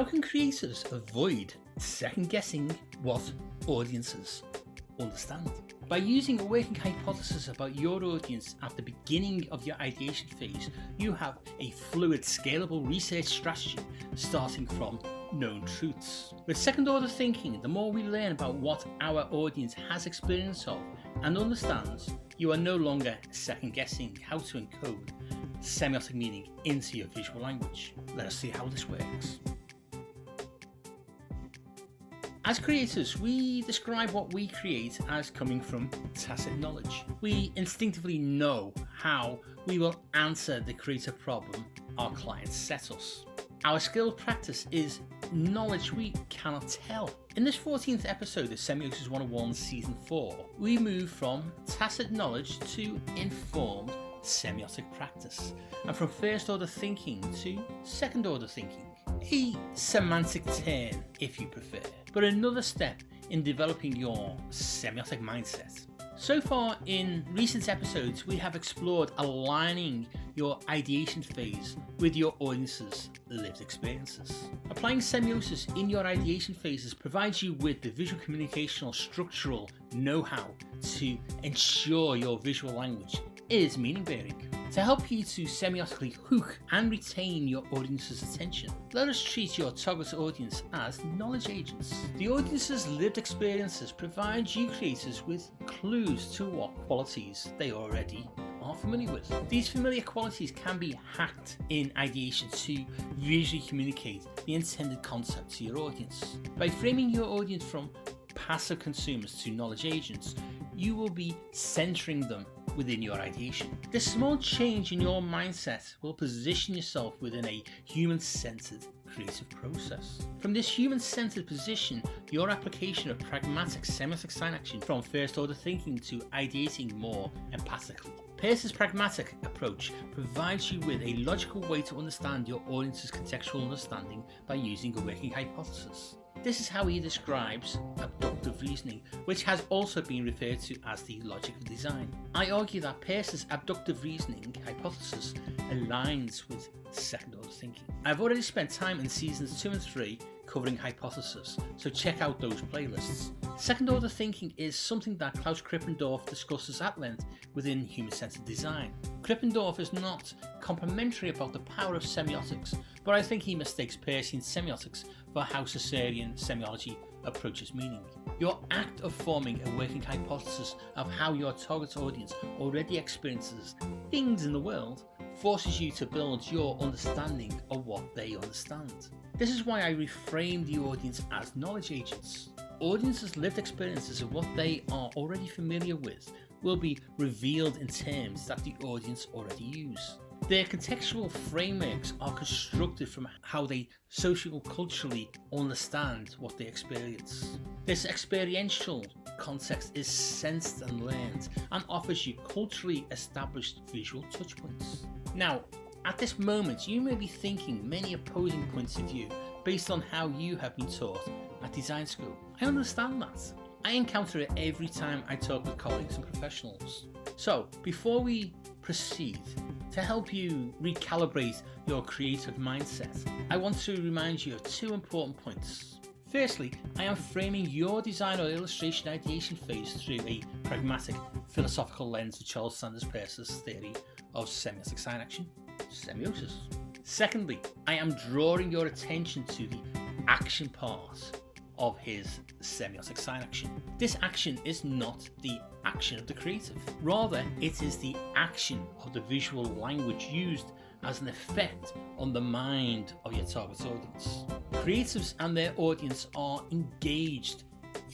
can creatives avoid second guessing what audiences understand? By using a working hypothesis about your audience at the beginning of your ideation phase, you have a fluid, scalable research strategy starting from known truths. With second order thinking, the more we learn about what our audience has experience of and understands, you are no longer second guessing how to encode semiotic meaning into your visual language. Let us see how this works. As creators, we describe what we create as coming from tacit knowledge. We instinctively know how we will answer the creative problem our clients set us. Our skilled practice is knowledge we cannot tell. In this 14th episode of Semiosis 101 Season 4, we move from tacit knowledge to informed semiotic practice, and from first order thinking to second order thinking. A semantic turn, if you prefer, but another step in developing your semiotic mindset. So far in recent episodes, we have explored aligning your ideation phase with your audience's lived experiences. Applying semiosis in your ideation phases provides you with the visual communicational structural know-how to ensure your visual language is meaning-bearing. To help you to semiotically hook and retain your audience's attention, let us treat your target audience as knowledge agents. The audience's lived experiences provide you creators with clues to what qualities they already are familiar with. These familiar qualities can be hacked in ideation to visually communicate the intended concept to your audience. By framing your audience from passive consumers to knowledge agents, you will be centering them within your ideation. This small change in your mindset will position yourself within a human-centered creative process. From this human-centered position, your application of pragmatic semiotic sign action from first order thinking to ideating more empathically. Peirce's pragmatic approach provides you with a logical way to understand your audience's contextual understanding by using a working hypothesis. This is how he describes abductive reasoning, which has also been referred to as the logic of design. I argue that Peirce's abductive reasoning hypothesis aligns with second order thinking. I've already spent time in seasons 2 and 3 covering hypothesis, so check out those playlists. Second order thinking is something that Klaus Krippendorff discusses at length within human-centered design. Krippendorff is not complimentary about the power of semiotics, but I think he mistakes Peircean semiotics for how Saussurean semiology approaches meaning. Your act of forming a working hypothesis of how your target audience already experiences things in the world forces you to build your understanding of what they understand. This is why I reframe the audience as knowledge agents. Audiences' lived experiences of what they are already familiar with will be revealed in terms that the audience already use. Their contextual frameworks are constructed from how they socio-culturally understand what they experience. This experiential context is sensed and learned and offers you culturally established visual touchpoints. Now, at this moment, you may be thinking many opposing points of view based on how you have been taught at design school. I understand that. I encounter it every time I talk with colleagues and professionals. So, before we proceed, to help you recalibrate your creative mindset, I want to remind you of 2 important points. Firstly, I am framing your design or illustration ideation phase through a pragmatic philosophical lens of Charles Sanders Peirce's theory of semiotic sign action, semiosis. Secondly, I am drawing your attention to the action part of his semiotic sign action. This action is not the action of the creative. Rather, it is the action of the visual language used as an effect on the mind of your target audience. Creatives and their audience are engaged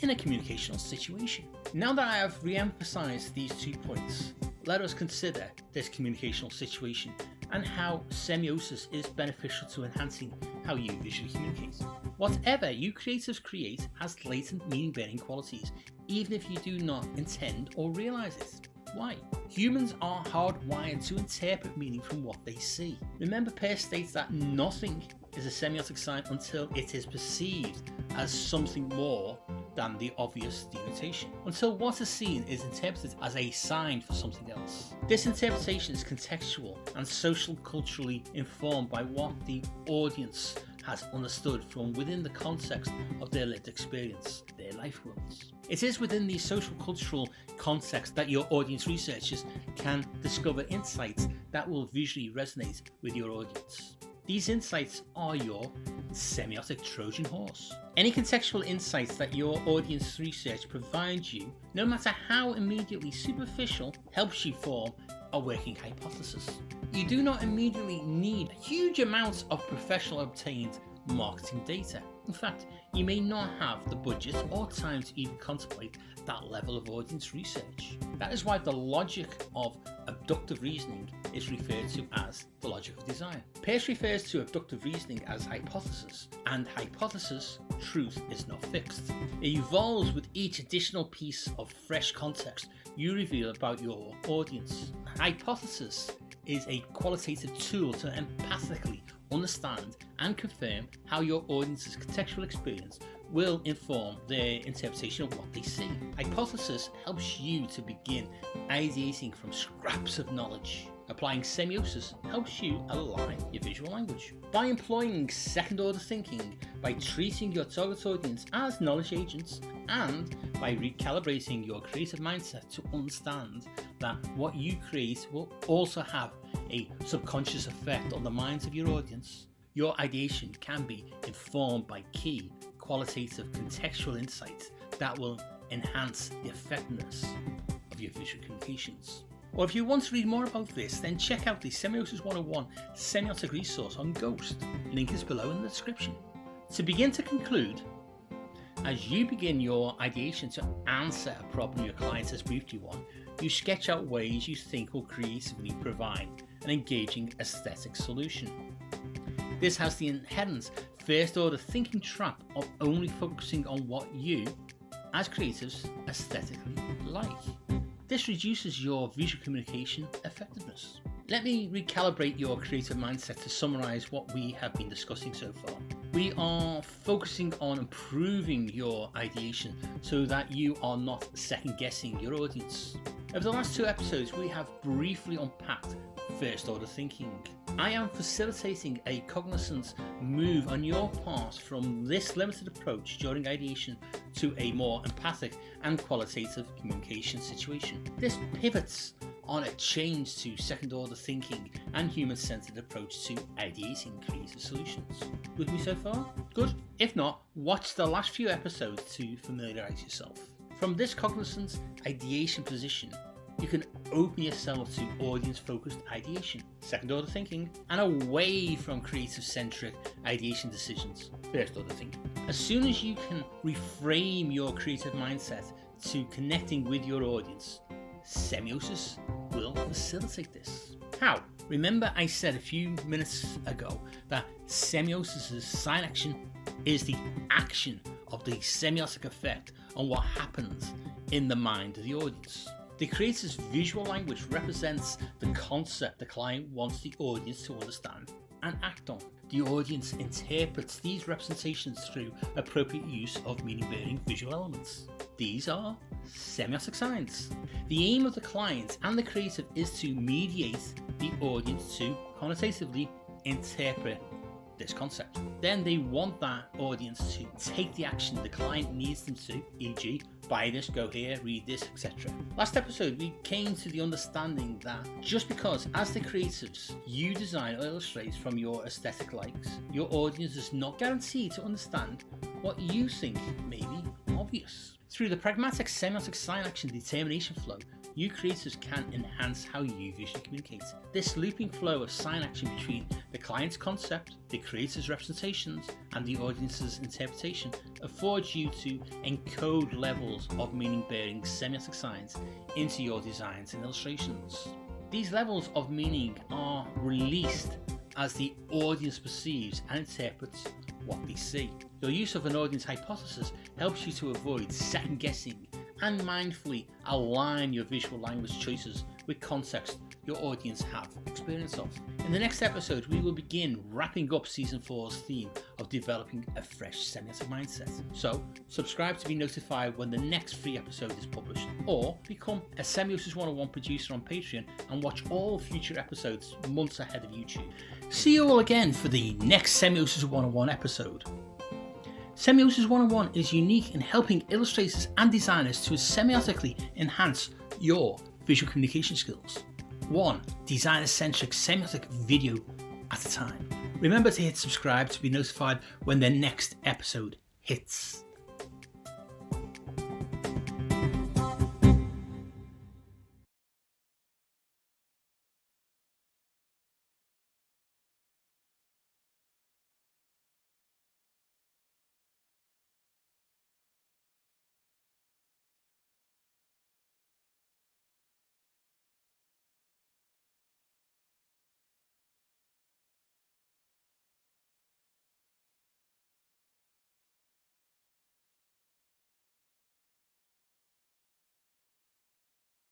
in a communicational situation. Now that I have re-emphasized these 2 points, let us consider this communicational situation and how semiosis is beneficial to enhancing how you visually communicate. Whatever you creatives create has latent meaning-bearing qualities, even if you do not intend or realize it. Why? Humans are hardwired to interpret meaning from what they see. Remember, Peirce states that nothing is a semiotic sign until it is perceived as something more than the obvious denotation, until what is seen is interpreted as a sign for something else. This interpretation is contextual and social culturally informed by what the audience has understood from within the context of their lived experience, their life worlds. It is within the social cultural context that your audience researchers can discover insights that will visually resonate with your audience. These insights are your semiotic Trojan horse. Any contextual insights that your audience research provides you, no matter how immediately superficial, helps you form a working hypothesis. You do not immediately need huge amounts of professional obtained marketing data. In fact, you may not have the budget or time to even contemplate that level of audience research. That is why the logic of abductive reasoning is referred to as the logic of design. Peirce refers to abductive reasoning as hypothesis, and hypothesis, truth, is not fixed. It evolves with each additional piece of fresh context you reveal about your audience. Hypothesis is a qualitative tool to empathically understand and confirm how your audience's contextual experience will inform their interpretation of what they see. Hypothesis helps you to begin ideating from scraps of knowledge. Applying semiosis helps you align your visual language. By employing second order thinking, by treating your target audience as knowledge agents, and by recalibrating your creative mindset to understand that what you create will also have a subconscious effect on the minds of your audience, your ideation can be informed by key qualitative contextual insights that will enhance the effectiveness of your visual communications. Or if you want to read more about this, then check out the Semiosis 101 Semiotic resource on Ghost. Link is below in the description. To begin to conclude, as you begin your ideation to answer a problem your client has briefed you on, you sketch out ways you think will creatively provide an engaging aesthetic solution. This has the inherent first order thinking trap of only focusing on what you, as creatives, aesthetically like. This reduces your visual communication effectiveness. Let me recalibrate your creative mindset to summarize what we have been discussing so far. We are focusing on improving your ideation so that you are not second guessing your audience. Over the last 2 episodes, we have briefly unpacked first order thinking. I am facilitating a cognizant move on your part from this limited approach during ideation to a more empathic and qualitative communication situation. This pivots on a change to second order thinking and human-centered approach to ideating creative solutions. With me so far? Good. If not, watch the last few episodes to familiarize yourself. From this cognizant ideation position, you can open yourself to audience-focused ideation, second-order thinking, and away from creative-centric ideation decisions, first-order thinking. As soon as you can reframe your creative mindset to connecting with your audience, semiosis will facilitate this. How? Remember I said a few minutes ago that semiosis' sign action is the action of the semiotic effect on what happens in the mind of the audience. The creator's visual language represents the concept the client wants the audience to understand and act on. The audience interprets these representations through appropriate use of meaning-bearing visual elements. These are semiotic signs. The aim of the client and the creative is to mediate the audience to connotatively interpret this concept. Then they want that audience to take the action the client needs them to, e.g. buy this, go here, read this, etc. Last episode we came to the understanding that just because as the creatives you design or illustrate from your aesthetic likes, your audience is not guaranteed to understand what you think may be obvious. Through the pragmatic semiotic sign action determination flow, you creators can enhance how you visually communicate. This looping flow of sign action between the client's concept, the creator's representations, and the audience's interpretation affords you to encode levels of meaning-bearing semiotic signs into your designs and illustrations. These levels of meaning are released as the audience perceives and interprets what they see. Your use of an audience hypothesis helps you to avoid second guessing and mindfully align your visual language choices with context your audience have experience of. In the next episode, we will begin wrapping up Season 4's theme of developing a fresh semiotic mindset. So, subscribe to be notified when the next free episode is published, or become a Semiosis 101 producer on Patreon and watch all future episodes months ahead of YouTube. See you all again for the next Semiosis 101 episode. Semiosis 101 is unique in helping illustrators and designers to semiotically enhance your visual communication skills. One designer-centric semiotic video at a time. Remember to hit subscribe to be notified when the next episode hits.